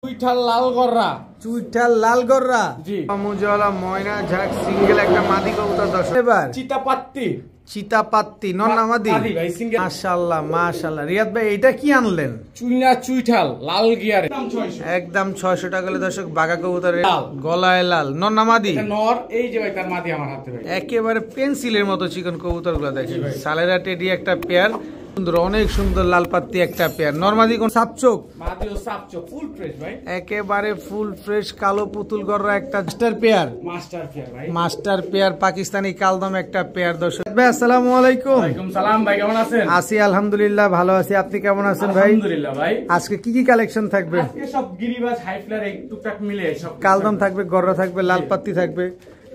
চুইঠাল লালগররা চুইঠাল লালগররা জি মুজওয়ালা ময়না ঝাক single একটা মাদি কবুতর দর্শক এবার চিতাপাত্তি নন্নামাদি মাশাআল্লাহ মাশাআল্লাহ রিয়াদ ভাই এটা কি আনলেন চুইঠাল লাল গিয়ারে একদম 600 টাকা করে দর্শক বাঘা কবুতরের গলায় লাল নন্নামাদি নর এই যে ভাই তার মাদি আমার হাতে ভাই একেবারে পেন্সিলের মতো চিকন কবুতরগুলো দেখেন সালেরা টেডি একটা পেয়ার অনেক সুন্দর লাল পাত্তি একটা পেয়ার নরমাদি কোন সাপচোক ফুল ফ্রেশ ভাই একেবারে ফুল ফ্রেশ কালো পুতুল গররা একটা মাস্টার পেয়ার পাকিস্তানি কালদম একটা পেয়ার দর্শক ভাই আসসালামু আলাইকুম। ওয়ালাইকুম সালাম ভাই, কেমন আছেন? আছি আলহামদুলিল্লাহ ভালো আছি, আপনি কেমন আছেন ভাই? আলহামদুলিল্লাহ ভাই। আজকে কি কালেকশন থাকবে? আজকে সব গিরিবাজ হাইফ্লার এক টুকটাক মিলে সব কালদম থাকবে, গররা থাকবে, লাল পাত্তি থাকবে,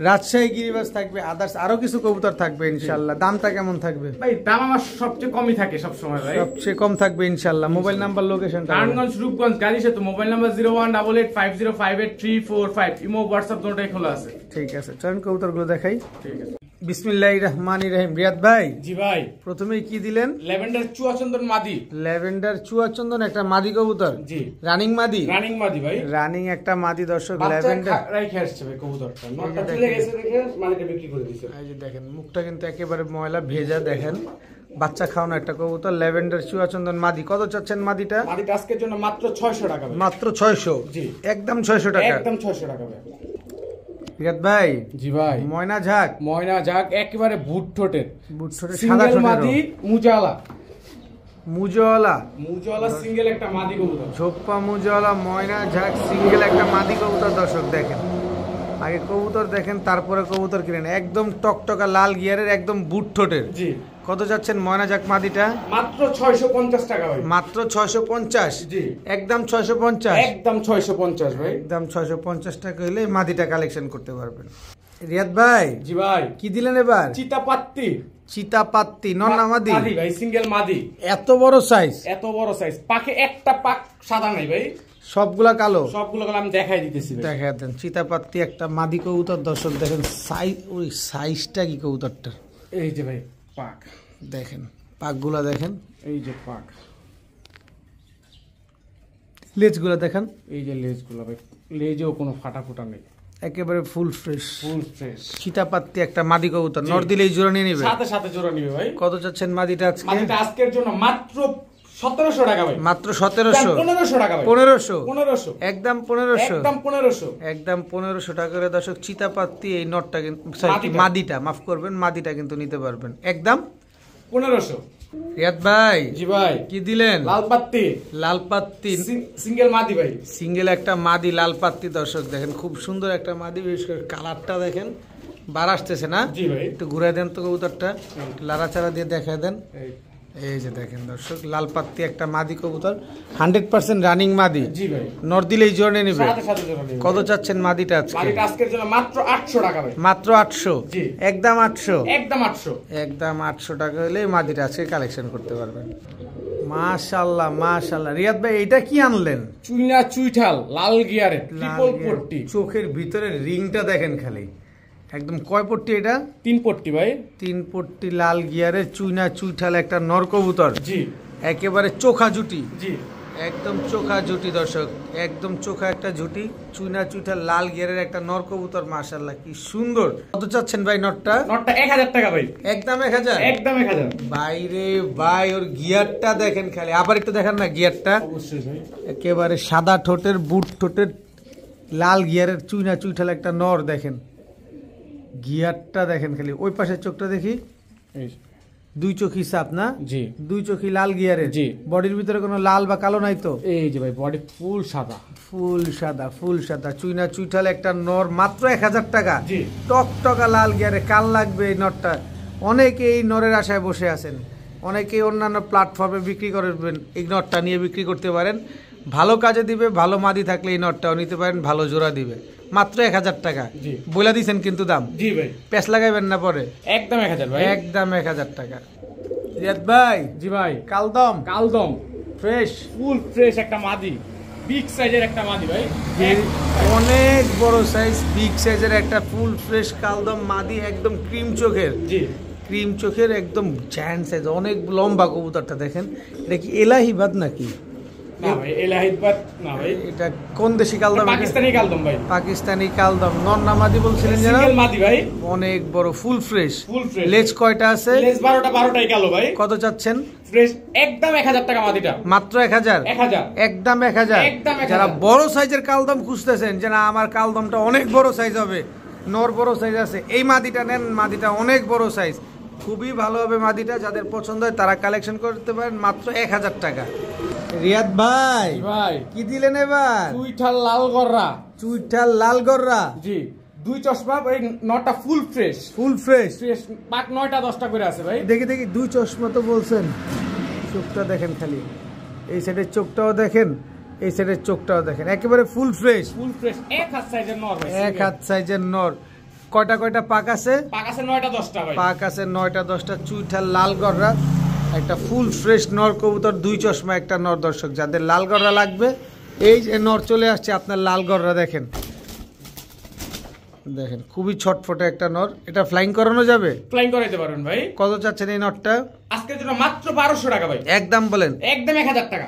রাজশাহী গিরিবাজ থাকবে, আদার্স আরো কিছু কবুতর থাকবে ইনশাআল্লাহ। দামটা কেমন থাকবে ভাই? দাম আমার সবচেয়ে কমই থাকে সব সময় ভাই, সবচেয়ে কম থাকবে ইনশাআল্লাহ। মোবাইল নাম্বার লোকেশনটা নারায়ণগঞ্জ রূপগঞ্জ গাড়ি সেতু, মোবাইল নাম্বার 01885058345, ইমো হোয়াটসঅ্যাপ দুটোই খোলা আছে। ঠিক আছে, চলুন কবুতরগুলো দেখাই। ঠিক আছে, বিসমিল্লাহির রহমানির রহিম। রিয়াদ ভাই জি ভাই, প্রথমে কি দিলেন? ল্যাভেন্ডার চুয়াচন্দন মাদি। ল্যাভেন্ডার চুয়াচন্দন একটা মাদি কবুতর জি, রানিং মাদি। রানিং মাদি ভাই, রানিং একটা মাদি দর্শক। ল্যাভেন্ডার রাইখে আসছে ভাই কবুতরটা, নটটা চলে গেছে দেখে মাদিটা বিক্রি করে দিয়েছে। এই যে দেখেন মুখটা কিন্তু একেবারে ময়লা ভেজা, দেখেন বাচ্চা খাওয়ানো একটা কবুতর। ল্যাভেন্ডার চুয়াচন্দন মাদি। কত চাচ্ছেন মাদিটা? মাদিটা আজকের জন্য মাত্র 600 টাকা ভাই। মাত্র 600 জি, একদম 600 টাকা, একদম 600 টাকা ভাই। রিয়াদ ভাই জি ভাই, ময়না ঝাক একেবারে বুট ঠোঁটের সাদা মাদি, মুজাওয়ালা সিঙ্গেল একটা মাদি কবুতর। ঝোপ্পা মুজাওয়ালা ময়না ঝাক সিঙ্গেল একটা মাদি কবুতর দর্শক। দেখেন আগে কবুতর দেখেন তারপরে কবুতর কিনেন। একদম টকটকা লাল গিয়ারের একদম বুট ঠোঁটের জি। কত যাচ্ছেন ময়না ঝাক মাদিটা? মাত্র 650 টাকা ভাই। মাত্র 650 জি, একদম 650, একদম 650 ভাই, একদম 650 টাকা হলে মাদিটা কালেকশন করতে পারবেন। রিয়াদ ভাই জি ভাই, কি দিলেন এবার? চিতাপাত্তি নন্নামাদি ভাই, সিঙ্গেল মাদি। এত বড় সাইজ, পাখে একটা পাক সাদা নাই ভাই, সবগুলা কালো। আমি দেখাই দিতেছি, দেখাই দেন। চিতাপাত্তি একটা মাদি কবুতর দর্শক। দেখেন সাইজ, ওই সাইজটা কি কবুতরটা। এই যে ভাই পাক দেখেন, পাকগুলা দেখেন, এই যে পাক। লেজগুলা দেখেন, এই যে লেজগুলা ভাই, লেজেও কোনো ফাটা ফুটা নেই, একেবারে ফুল ফ্রেশ। চিতাপাত্তি একটা মাদি কবুতর। নর নর দিলেই জোড়া নিয়ে নিবে, সাথে জোড়া নিবে ভাই। কত চাচ্ছেন মাদিটা আজকে? মাদিটা আজকের জন্য মাত্র 1700 টাকা ভাই। মাত্র 1700, 1500 টাকা ভাই। 1500 একদম 1500, একদম 1500 টাকা করে দর্শক। চিতাপাত্তি এই নটটা কিন্তু, মাদিটা মাফ করবেন, মাদিটা কিন্তু নিতে পারবেন একদম 1500। রিয়াদ ভাই জি ভাই, কি দিলেন? লাল পাত্তি সিঙ্গেল মাদি ভাই, সিঙ্গেল একটা মাদি লাল পাত্তি দর্শক। দেখেন খুব সুন্দর একটা মাদি, বিশেষ করে কালারটা দেখেন, বার আসতেছে না? জি ভাই, একটু ঘুরাই দেন তো কবুতরটা, লাড়াচাড়া দিয়ে দেখায় দেন। এই যে দেখেন দর্শক, লাল পাত্তি একটা মাদি কবুতর, 100% রানিং মাদি জি ভাই। নর দিলেই জোরে নিবে, কত চাচ্ছেন মাদিটা আজকে? মাদিটা আজকের জন্য মাত্র 800 টাকা ভাই। মাত্র 800 জি, একদম 800, একদম 800 টাকা হলে মাদিটা আজকে কালেকশন করতে পারবেন। মাশাআল্লাহ মাশাআল্লাহ। রিয়াদ ভাই এটা কি আনলেন? চুইঠাল লাল গিয়ারে ট্রিপল পট্টি। চোখের ভিতরে রিংটা দেখেন খালি, একদম কয় পট্টি এটা? 3 পট্টি ভাই, 3 পট্টি লাল গিয়ারের চুইঠাল একটা নর কবুতর জি, একেবারে চোখা জুটি জি, একদম চোখা জুটি দর্শক, একদম চোখা একটা জুটি, চুইঠাল লাল গিয়ারের একটা নর কবুতর। মাশাআল্লাহ কি সুন্দর। কত চাচ্ছেন ভাই নটটা? 1000 টাকা ভাই, একদম 1000, একদম 1000 বাইরে ভাই। ওর গিয়ারটা দেখেন খালি, আবার একটু দেখেন না গিয়ারটা, অবশ্যই ভাই, একেবারে সাদা ঠোঁটের বুট ঠোঁটের লাল গিয়ারের চুইঠাল একটা নর। দেখেন গিয়ারটা দেখেন খালি, ওই পাশের চোখটা দেখি, দুই চোখই সাপ না জি, দুই চোখই লাল গিয়ারের জি। বডির ভিতরে কোনো লাল বা কালো নাই তো? এই যে ভাই বডি ফুল সাদা চুইঠাল একটা নর। মাত্র 1000 টাকা জি, টকটকা লাল গিয়ারে। কাল লাগবে এই নরটা। অনেকে এই নরের আশায় বসে আছেন, অনেকে অন্যান্য প্ল্যাটফর্মে বিক্রি করবেন, এই নরটা নিয়ে বিক্রি করতে পারেন। ভালো কাজে দিবে, ভালো মাদি থাকলে এই নটটাও নিতে পারেন, ভালো জোড়া দিবে। মাত্র 1000 টাকা বলে দিয়েছেন কিন্তু দাম জি ভাই, প্যাচ লাগাইবেন না পরে। একদম 1000 ভাই, একদম 1000 টাকা। রিয়াদ ভাই জি ভাই, কালদম ফ্রেশ, ফুল ফ্রেশ একটা মাদি, বিগ সাইজের একটা মাদি ভাই, অনেক বড় সাইজ, বিগ সাইজের একটা ফুল ফ্রেশ কালদম মাদি, একদম ক্রিম চোখের জি, ক্রিম চোখের একদম জায়ান্ট সাইজ, অনেক লম্বা কবুতরটা দেখেন। এটা কি এলাহিবাদ নাকি? না ভাই এলাহিবাদ না ভাই, এটা কোন দেশি কালদম? পাকিস্তানি কালদম ভাই, পাকিস্তানি কালদম। নর না মাদি বলছিলেন যেন? সিঙ্গেল মাদি ভাই, অনেক বড়, ফুল ফ্রেশ। Full fresh. লেজ কয়টা আছে? লেজ 12টাই কালো ভাই। কত চাচ্ছেন? ফ্রেশ একদম 1000 টাকা মাদিটা। মাত্র 1000? 1000 একদম 1000। একদম 1000। যারা বড় সাইজের কালদম খুঁজতেছেন যে না আমার কালদমটা অনেক বড় সাইজ হবে, নর বড় সাইজ আছে, এই মাদিটা নেন, মাদিটা অনেক বড় সাইজ, খুবই ভালো হবে মাদিটা। যাদের পছন্দ হয় তারা কালেকশন করতে পারেন মাত্র 1000 টাকা। রিয়াদ ভাই, ভাই কি দিলেন এবার? চুইঠাল লাল গররা। চুইঠাল লাল গররা, জি, দুই চশমা ভাই, নটা full fresh. Full fresh. Fresh পাক 9টা 10টা করে আছে ভাই। দেখি দেখি, দুই চশমা তো বলছেন, চোখটা দেখেন খালি, এই সাইডের চোখটাও দেখেন, এই সাইডের চোখটাও দেখেন, একেবারে ফুল ফ্রেশ। ফুল ফ্রেশ, এক হাত সাইজের নর ভাই, এক হাত সাইজের নর। কয়টা কয়টা পাক আছে? পাক আছে 9টা 10টা ভাই। পাক আছে 9টা 10টা, চুইঠাল লাল গররা, একটা ফুল ফ্রেশ নর কবুতর, দুই চশমা একটা নর। দর্শক যাদের লাল গররা লাগবে, এই যে নর চলে আসছে আপনার লাল গররা, দেখেন দেখেন, খুবই ছটফটে একটা নর। এটা ফ্লাইং করানো যাবে? ফ্লাইং করাইতে পারবেন ভাই। কত চাচ্ছেন এই নরটা? আজকের জন্য মাত্র 1200 টাকা ভাই। একদম বলেন। একদম 1000 টাকা।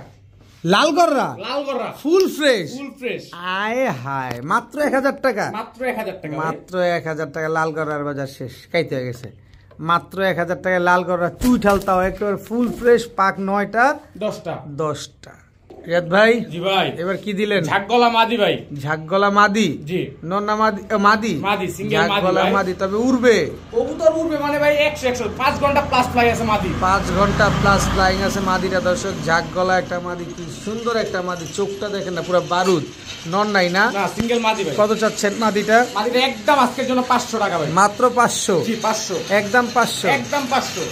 লাল গররা, লাল গররা, ফুল ফ্রেশ। Full fresh. আয় হায়, মাত্র 1000 টাকা। মাত্র 1000 টাকা। মাত্র 1000 টাকা। লাল গররার বাজার শেষ, খাইতে হয়ে গেছে। মাত্র 1000 টাকা লাল গররা, চুইঠাল, তাও একেবারে ফুল ফ্রেশ, পাক 9টা 10টা। রিয়াদ ভাই, জি ভাই, এবার কি দিলেন? ঝাকগলা মাদি ভাই। ঝাকগলা মাদি? জি। নন্না মাদি? মাদি, মাদি, সিঙ্গেল মাদি ঝাকগলা ভাই। মাদি, তবে উড়বে? কবুতর উড়বে মানে ভাই 100 5 ঘন্টা প্লাস ফ্লাই আছে মাদি। 5 ঘন্টা প্লাস ফ্লাইং আছে মাদিটা। দর্শক ঝাকগলা একটা মাদি, কি সুন্দর একটা মাদি, চোখটা দেখেন না, পুরো বারুদ। নন নাই না? না, সিঙ্গেল মাদি ভাই। কত চাচ্ছেন মাদিটা? মাদিটা একদম আজকের জন্য 500 টাকা ভাই। মাত্র 500? জি 500। একদম 500? একদম 500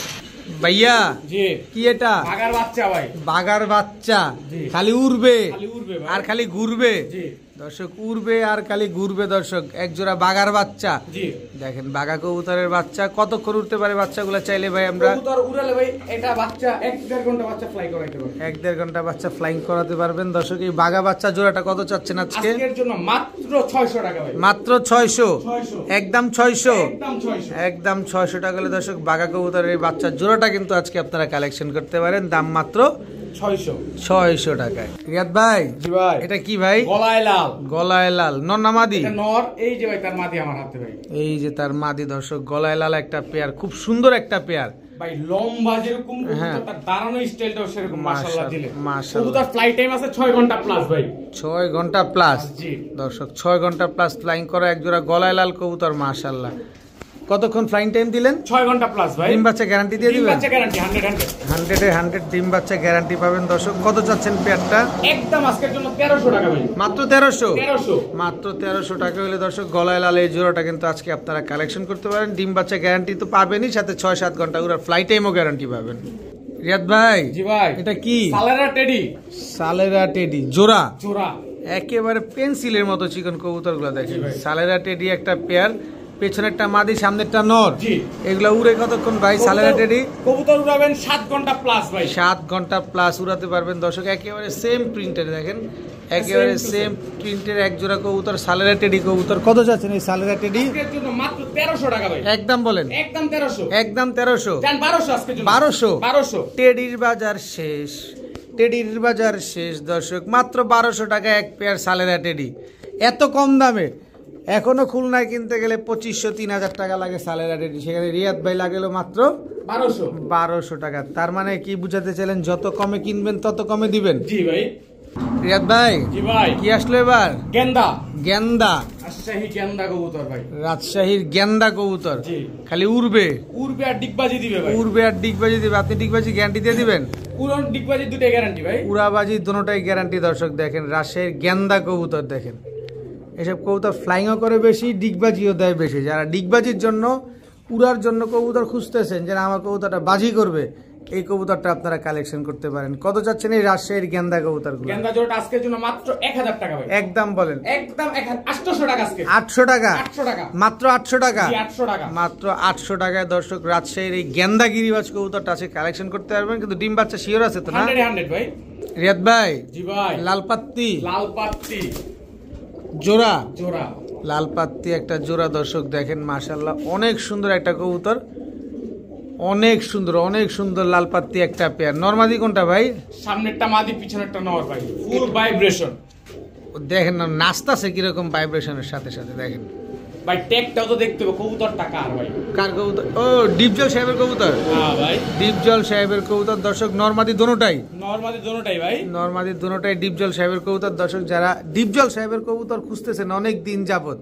ভাইয়া। জি। কি এটা? বাগার বাচ্চা ভাই। বাগার বাচ্চা, জি। খালি উড়বে, খালি উড়বে ভাই। আর খালি ঘুরবে। জি। দর্শক উড়বে আর খালি ঘুরবে। দর্শক এক জোড়া বাগার বাচ্চা, জি। দেখেন বাঘা কবুতরের বাচ্চা। কতক্ষণ উঠতে পারে বাচ্চাগুলো চাইলে ভাই আমরা? কবুতর উড়ালে ভাই এটা বাচ্চা 1-1.5 ঘন্টা বাচ্চা ফ্লাই করাইতে পারবে। 1-1.5 ঘন্টা বাচ্চা ফ্লাইং করাতে পারবেন। দর্শক এই বাঘা বাচ্চা জোড়াটা কত চাচ্ছেন আজকে? আজকের জন্য মাত্র 600 টাকা ভাই। মাত্র 600? 600। একদম 600? একদম 600। একদম 600 টাকা হলে দর্শক বাঘা কবুতরের এই বাচ্চার জোড়াটা কিন্তু আজকে আপনারা কালেকশন করতে পারেন, দাম মাত্র 600 টাকায়। রিয়াদ ভাই, জি ভাই, এটা কি ভাই? গলায় লাল। গলায় লাল, নর না মাদি? এটা নর। এই যে ভাই তার মাদি আমার হাতে ভাই। এই যে তার মাদি। দর্শক গলায় লাল একটা পেয়ার, খুব সুন্দর একটা পেয়ার ভাই, লম্বা যেরকম হ্যাঁ। কবুতর, তার দাঁড়ানো স্টাইলটাও সেরকম। মাশাআল্লাহ দিলে মাশাআল্লাহ। কবুতর ফ্লাই টাইম আছে 6 ঘন্টা প্লাস ভাই। 6 ঘন্টা প্লাস? জি। দর্শক 6 ঘন্টা প্লাস ফ্লাইং করা একজোড়া গলায় লাল কবুতর, মাশাআল্লাহ। কতক্ষণ ফ্লাইং টাইম দিলেন? 6 ঘন্টা প্লাস ভাই। ডিম বাচ্চা গ্যারান্টি দিয়ে ডিম দিবেন? বাচ্চা গ্যারান্টি 100 100 এ 100 ডিম বাচ্চা গ্যারান্টি পাবেন। দর্শক কত চাচ্ছেন পেয়ারটা? একদম আজকের জন্য 1300 টাকা ভাই। মাত্র 1300? 1300। মাত্র 1300 টাকা হলে দর্শক গলায় লাল এই জোড়াটা কিন্তু আজকে আপনারা কালেকশন করতে পারেন। ডিম বাচ্চা গ্যারান্টি তো পাবেনই, সাথে 6-7 ঘন্টা উড়ার ফ্লাইট টাইমও গ্যারান্টি পাবেন। রিয়াদ ভাই, জি ভাই, এটা কি? সালেরা টেডি। সালেরা টেডি জোড়া, জোড়া একেবারে পেন্সিলের মতো চিকন কবুতরগুলো দেখেন। সালেরা টেডি একটা পেয়ার, পেছনেরটা মাদি, সামনেরটা নর। জি। এগুলা উড়ে কতক্ষণ ভাই সালেরা টেডি? কবুতর উড়াবেন 7 ঘন্টা প্লাস ভাই। 7 ঘন্টা প্লাস উড়াতে পারবেন। দর্শক একেবারে সেম প্রিন্টের দেখেন, একেবারে সেম প্রিন্টের এক জোড়া কবুতর, সালেরা টেডি কবুতর। কত যাচ্ছেন এই সালেরা টেডি? আজকের জন্য মাত্র 1300 টাকা ভাই। একদম বলেন। একদম 1300। একদম 1300? জান 1200 আজকের জন্য। 1200? টেডির বাজার শেষ, টেডির বাজার শেষ। দর্শক মাত্র 1200 টাকা এক পেয়ার সালেরা টেডি, এত কম দামে। এখনো খুলনায় কিনতে গেলে 2500-3000 টাকা লাগে সালেরা টেডি, সেখানে রিয়াদ ভাই লাগলো মাত্র 1200 টাকা। তার মানে কি বুঝাতে চাইলেন, যত কমে কিনবেন তত কমে দিবেন? জি ভাই। রিয়াদ ভাই, জি ভাই, কি আসলো এবার? গেন্দা। গেন্দা, রাজশাহী গেন্দা কবুতর ভাই। রাজশাহীর গেন্দা কবুতর, জি। খালি উড়বে? উড়বে আর ডিগবাজি দিবে ভাই। উড়বে আর ডিগবাজি দিবে। আপনি ডিগবাজি গ্যারান্টি দিয়ে দিবেন? উড়ন ডিগবাজি দুটোই গ্যারান্টি ভাই। উড়াবাজি দুটোটাই গ্যারান্টি। দর্শক দেখেন রাজশাহীর গেন্দা কবুতর দেখেন, এসব কবুতর ফ্লাইংও করে বেশি, ডিগবাজিও দেয় বেশি। যারা ডিগবাজির জন্য, উড়ার জন্য কবুতর খুঁজতেছেন যে আমার কবুতরটা বাজি করবে, এই কবুতরটা আপনারা কালেকশন করতে পারেন। কত চাচ্ছেন এই রাজশাহীর গেন্দা কবুতরগুলো? গেন্দা জোড়াটা আজকের জন্য মাত্র 1000 টাকা ভাই। একদম বলেন। একদম 800 টাকা আজকে। 800 টাকা? 800 টাকা। মাত্র 800 টাকা? জি 800 টাকা। মাত্র 800 টাকায় দর্শক রাজশাহীর এই গেন্দা গিরিবাজ কবুতরটা আছে কালেকশন করতে পারবেন। কিন্তু ডিম বাচ্চা শিওর আছে তো না? 100 ভাই। রিয়াদ ভাই, জি ভাই, লালপাত্তি লালপাত্তি জোড়া, জোড়া লালপাত্তি একটা জোড়া। দর্শক দেখেন মাশাআল্লাহ অনেক সুন্দর একটা কবুতর, অনেক সুন্দর লাল পাত্তি একটা পেয়ার। নরমাদি কোনটা ভাই? সামনেরটা মাদি, পিছনেরটা নর ভাই। ফুল ভাইব্রেশন দেখেন না, নাচতাছে কিরকম ভাইব্রেশনের সাথে সাথে। দেখেন ভাই, ট্যাগটাও তো দেখতে হবে। কবুতরটা কার ভাই? কার কবুতর? ও, ডিপজল সাহেবের কবুতর। হ্যাঁ ভাই, ডিপজল সাহেবের কবুতর। দর্শক নরমাদি দোনোটাই, নরমাদি দোনোটাই ভাই, নরমাদি দোনোটাই ডিপজল সাহেবের কবুতর। দর্শক যারা ডিপজল সাহেবের কবুতর খুঁজতেছেন অনেক দিন যাবত,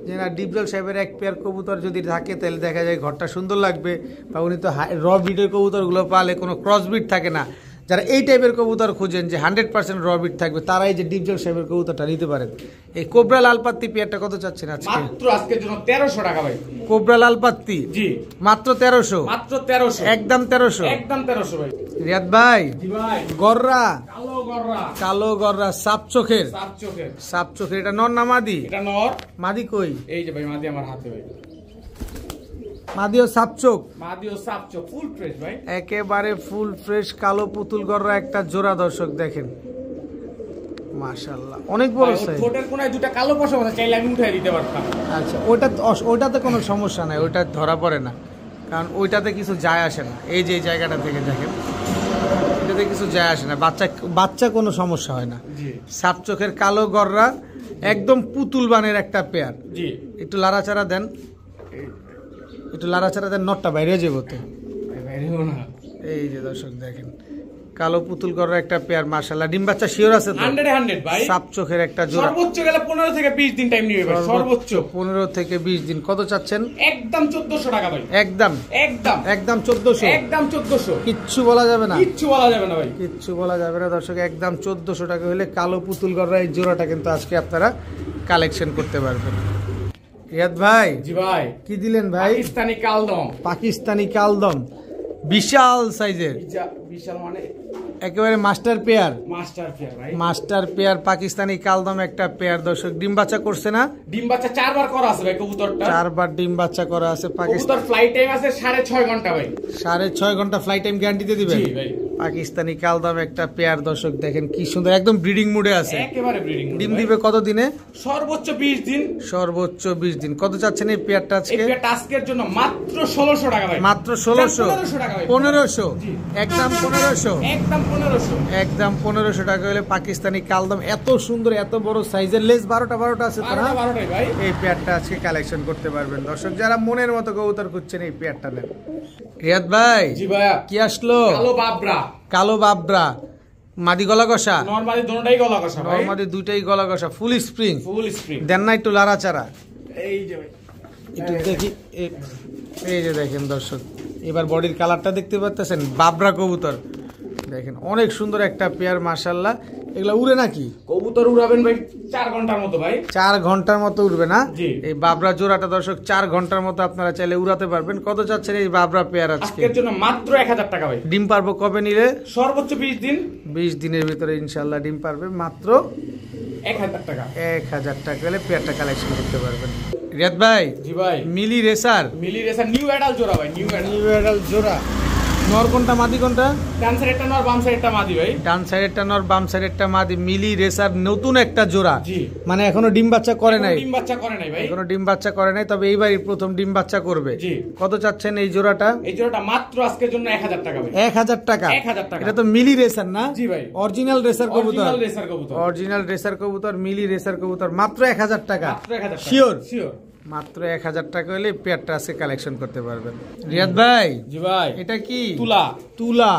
যে না ডিপজল সাহেবের এক পেয়ার কবুতর যদি থাকে তাহলে দেখা যায় ঘরটা সুন্দর লাগবে, বা উনি তো র ব্রিডের কবুতরগুলো পালে কোনো ক্রস ব্রিড থাকে না। যারা এই টাইপের কবুতর খুঁজেন যে 100% র ব্রিড থাকবে, তারাই যে ডিপজল সাহেবের কবুতরটা নিতে পারেন। এই কোবরা লাল পাত্তি পেয়ারটা কত চাচ্ছেন আজকে? মাত্র আজকের জন্য 1300 টাকা ভাই। কোবরা লাল পাত্তি জি, মাত্র 1300। মাত্র 1300, একদম 1300, একদম 1300 ভাই। রিয়াদ ভাই, জি ভাই, গররা, কালো গররা, সাপ চোখের, সাপ চোখের। এটা নর না মাদি? এটা নর। মাদি কই? এই যে ভাই, মাদি আমার হাতে ভাই। মাদিও সাপ চোখ, মাদিও সাপ চোখ, ফুল ফ্রেশ ভাই, একেবারে ফুল ফ্রেশ কালো পুতুল গররা একটা জোড়া। দর্শক দেখেন মাশাআল্লাহ, অনেক বড় সাইজ। ঠোঁটের কোনায় দুটো কালো পশম আছে, চাইলে আমি উঠাই দিতে পারতাম। আচ্ছা, ওইটাতে কোনো সমস্যা নাই, ওইটা ধরা পড়ে না, কারণ ওইটাতে কিছু যায় আসে না। এই যে জায়গাটা থেকে দেখেন, এটাতে কিছু যায় আসে না, বাচ্চা কোনো সমস্যা হয় না। সাপ চোখের কালো গররা, একদম পুতুল বানের একটা পেয়ার। জি, একটু লাড়াচাড়া দেন, নটটা বাইরে যাবো তো। এই যে দর্শক দেখেন, কালো পুতুল গররা একটা পেয়ার। মাশাআল্লাহ, ডিম বাচ্চা শিওর আছে তো? 100 ভাই। সাপ চোখের একটা জোড়া। সর্বোচ্চ গেলে 15 থেকে 20 দিন টাইম নিবে ভাই, সর্বোচ্চ 15 থেকে 20 দিন। কত চাচ্ছেন? একদম 1400 টাকা ভাই। একদম 1400, একদম 1400। কিচ্ছু বলা যাবে না, কিচ্ছু বলা যাবে না ভাই, কিচ্ছু বলা যাবে না। দর্শক একদম 1400 টাকা হলে কালো পুতুল গররা এই জোড়াটা কিন্তু আজকে আপনারা কালেকশন করতে পারবেন। রিয়াদ ভাই, জি ভাই, কি দিলেন ভাই? পাকিস্তানি কালদম। পাকিস্তানি কালদম, বিশাল সাইজের, বিশাল মানে একেবারে মাস্টার পেয়ার। ভাই, মাস্টার পেয়ার পাকিস্তানি কালদম একটা পেয়ার। দর্শক ডিম বাচ্চা করছে না? ডিম বাচ্চা 4 বার করা আছে ভাই কবুতরটা। 4 বার ডিম বাচ্চা করা আছে। কবুতর ফ্লাইট টাইম আছে 6.5 ঘন্টা ভাই। 6.5 ঘন্টা ফ্লাইট টাইম গ্যারান্টিতে দিবেন? জি ভাই, পাকিস্তানি কালদম একটা পেয়ার। দর্শক দেখেন কি সুন্দর, একদম ব্রিডিং মুডে আছে, একেবারে ব্রিডিং। ডিম দিবে কত দিনে? সর্বোচ্চ 20 দিন। সর্বোচ্চ 20 দিন। কত চাচ্ছেন এই পেয়ারটা আজকে? এই পেয়ারটা আজকের জন্য মাত্র 1600 টাকা ভাই। মাত্র 1600? 1500 টাকা ভাই। 1500, একদম 1500, একদম 1500, একদম 1500 টাকা হলে পাকিস্তানি কালদম এত সুন্দর, এত বড় সাইজের, লেস 12টা আছে তো না? 12টাই ভাই। এই পেয়ারটা আজকে কালেকশন করতে পারবেন। দর্শক যারা মনের মতো কবুতর খুঁজছেন এই পেয়ারটা নেন। রিয়াদ ভাই, জি ভাইয়া, কি আসলো? কালো বাবরা। কালো বাবরা, মাদি গলা কষা? নরমালি দুটোটাই গলা কষা ভাই। নরমালি দুইটাই গলা কষা, ফুল স্প্রিং। ফুল স্প্রিং। দেন না একটু লাড়াচাড়া? এই যে ভাই, একটু দেখি। এই যে দেখেন দর্শক, এবার বডির কালারটা দেখতে পাচ্ছেন, বাবরা কবুতর দেখেন, অনেক সুন্দর একটা পেয়ার। মাশাআল্লাহ, এগুলা উড়ে নাকি? কবুতর উড়াবেন ভাই 4 ঘন্টার মতো ভাই। 4 ঘন্টার মতো উড়বে না? জি। এই বাবরা জোড়াটা দর্শক 4 ঘন্টার মতো আপনারা চাইলে উড়াতে পারবেন। কত চাচ্ছেন এই বাবরা পেয়ার আজকে? আজকের জন্য মাত্র 1000 টাকা ভাই। ডিম পারবো কবে নিলে? সর্বোচ্চ 20 দিন। 20 দিনের ভিতরে ইনশাআল্লাহ ডিম পারবে। মাত্র 1000 টাকা। 1000 টাকা হলে পেয়ারটা কালেকশন করতে পারবেন। রিয়াদ ভাই, জি ভাই, মিলি রেসার। মিলি রেসার নিউ অ্যাডাল জোড়া ভাই, নিউ অ্যাডাল জোড়া। নর কোনটা মাদি কোনটা? ডান সাইডেরটা নর, বাম সাইডেরটা মাদি ভাই। ডান সাইডেরটা নর, বাম সাইডেরটা মাদি। মিলি রেসার নতুন একটা জোড়া। জি, মানে এখনো ডিম বাচ্চা করে নাই? ডিম বাচ্চা করে নাই ভাই, এখনো ডিম বাচ্চা করে নাই, তবে এইবারই প্রথম ডিম বাচ্চা করবে। জি। কত চাচ্ছেন এই জোড়াটা? এই জোড়াটা মাত্র আজকের জন্য 1000 টাকা ভাই। 1000 টাকা? 1000 টাকা। এটা তো মিলি রেসার না? জি ভাই, অরিজিনাল রেসার কবুতর। অরিজিনাল রেসার কবুতর, অরিজিনাল রেসার কবুতর, মিলি রেসার কবুতর। মাত্র 1000 টাকা? মাত্র 1000 টাকা। শিওর? শিওর। মাত্র 1000 টাকা হলে পেয়ারটা আছে কালেকশন করতে পারবেন। রিয়াদ ভাই, জি ভাই, এটা কি? তুলা। তুলা।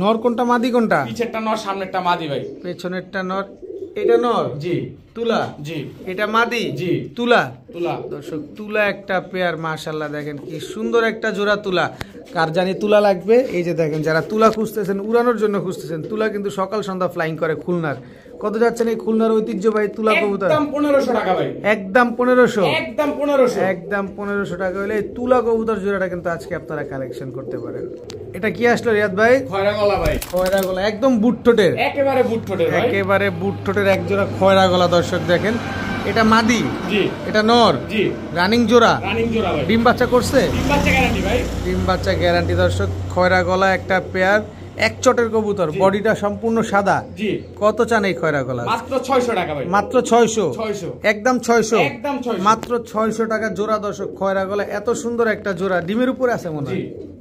নর কোনটা মাদি কোনটা? পিছেরটা নর, সামনেরটা মাদি ভাই। পেছনেরটা নর, এটা নর। জি। তুলা। জি। এটা মাদি। জি। তুলা। তুলা। দর্শক তুলা একটা পেয়ার। মাশাআল্লাহ, দেখেন কি সুন্দর একটা জোড়া তুলা। কার জানি তুলা লাগবে? এই যে দেখেন, যারা তুলা খুঁজতেছেন, উড়ানোর জন্য খুঁজতেছেন, তুলা কিন্তু সকাল সন্ধ্যা ফ্লাইং করে খুলনার। কত যাচ্ছেন এই খুলনার ঐতিহ্যবাহী তুলা কবুতর? একদম 1500 টাকা ভাই। একদম 1500? একদম 1500। একদম 1500 টাকা হলে এই তুলা কবুতর জোড়াটা কিন্তু আজকে আপনারা কালেকশন করতে পারেন। এটা কি আসলো রিয়াদ ভাই? খয়রা গলা ভাই। খয়রা গলা, একদম বুট ঠোঁটের। একেবারে বুট ঠোঁটের ভাই। একেবারে বুট ঠোঁটের এক জোড়া খয়রা গলা। দর্শক দেখেন, এটা মাদি। জি। এটা নর। জি। রানিং জোড়া। রানিং জোড়া ভাই। ডিম বাচ্চা করছে? ডিম বাচ্চা গ্যারান্টি ভাই। ডিম বাচ্চা গ্যারান্টি। দর্শক খয়রা গলা একটা পেয়ার, এক চটের কবুতর, বডিটা সম্পূর্ণ সাদা। জি। কত চান এই খয়রা গলা? মাত্র 600 টাকা ভাই। মাত্র 600। 600 একদম 600। একদম 600। মাত্র 600 টাকা জোড়া। দর্শক খয়রা গলা এত সুন্দর একটা জোড়া, ডিমের উপরে আছে মনে হয়। জি।